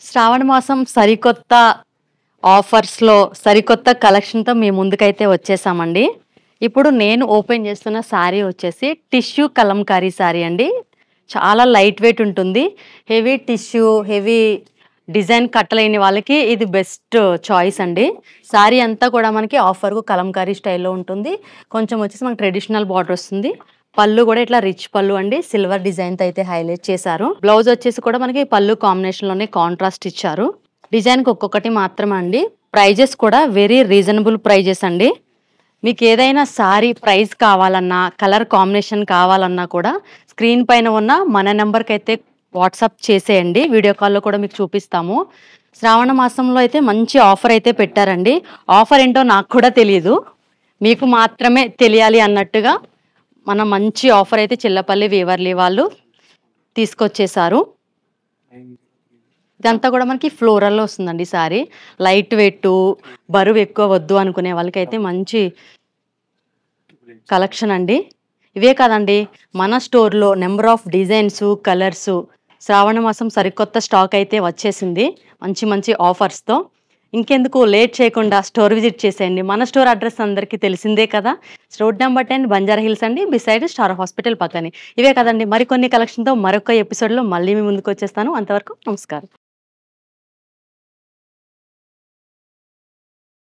శ్రావణ మాసం సరికొత్త ఆఫర్స్‌లో సరికొత్త కలెక్షన్‌తో మీ ముందుకైతే వచ్చేసామండి. ఇప్పుడు నేను ఓపెన్ చేస్తున్న శారీ వచ్చేసి టిష్యూ కలంకారీ శారీ అండి. చాలా లైట్ వెయిట్ ఉంటుంది. హెవీ టిష్యూ, హెవీ డిజైన్ కట్టలేని వాళ్ళకి ఇది బెస్ట్ చాయిస్ అండి. శారీ అంతా కూడా మనకి ఆఫర్‌కు కలంకారీ స్టైల్‌లో ఉంటుంది. కొంచెం వచ్చేసి మనకి ట్రెడిషనల్ బార్డర్ వస్తుంది. పళ్ళు కూడా ఇట్లా రిచ్ పళ్ళు అండి. సిల్వర్ డిజైన్‌తో అయితే హైలైట్ చేశారు. బ్లౌజ్ వచ్చేసి కూడా మనకి పళ్ళు కాంబినేషన్‌లోనే కాంట్రాస్ట్ ఇచ్చారు. డిజైన్‌కి ఒక్కొక్కటి మాత్రమే అండి. ప్రైజెస్ కూడా వెరీ రీజనబుల్ ప్రైజెస్ అండి. మీకు ఏదైనా సారీ ప్రైస్ కావాలన్నా, కలర్ కాంబినేషన్ కావాలన్నా కూడా స్క్రీన్ పైన ఉన్న మన నెంబర్‌కి అయితే వాట్సాప్ చేసేయండి. వీడియో కాల్‌లో కూడా మీకు చూపిస్తాము. శ్రావణ మాసంలో అయితే మంచి ఆఫర్ అయితే పెట్టారండి. ఆఫర్ ఏంటో నాకు కూడా తెలీదు. మీకు మాత్రమే తెలియాలి అన్నట్టుగా మన మంచి ఆఫర్ అయితే చిల్లపల్లి వీవర్లీ వాళ్ళు తీసుకొచ్చేసారు. ఇదంతా కూడా మనకి ఫ్లోరల్‌లో వస్తుందండి సారీ. లైట్ వెయిట్, బరువు ఎక్కువ వద్దు అనుకునే వాళ్ళకైతే మంచి కలెక్షన్ అండి. ఇవే కాదండి, మన స్టోర్‌లో నంబర్ ఆఫ్ డిజైన్స్, కలర్స్ శ్రావణ మాసం సరికొత్త స్టాక్ అయితే వచ్చేసింది. మంచి మంచి ఆఫర్స్‌తో. ఇంకెందుకు లేట్ చేయకుండా స్టోర్ విజిట్ చేసేయండి. మన స్టోర్ అడ్రెస్ అందరికీ తెలిసిందే కదా! రోడ్ నంబర్ 10 బంజారా హిల్స్ అండి. బిసైడ్ స్టార్ హాస్పిటల్ పక్కనే. ఇవే కదండి, మరికొన్ని కలెక్షన్‌తో మరొక ఎపిసోడ్‌లో మళ్ళీ మీ ముందుకు వచ్చేస్తాను. అంతవరకు నమస్కారం.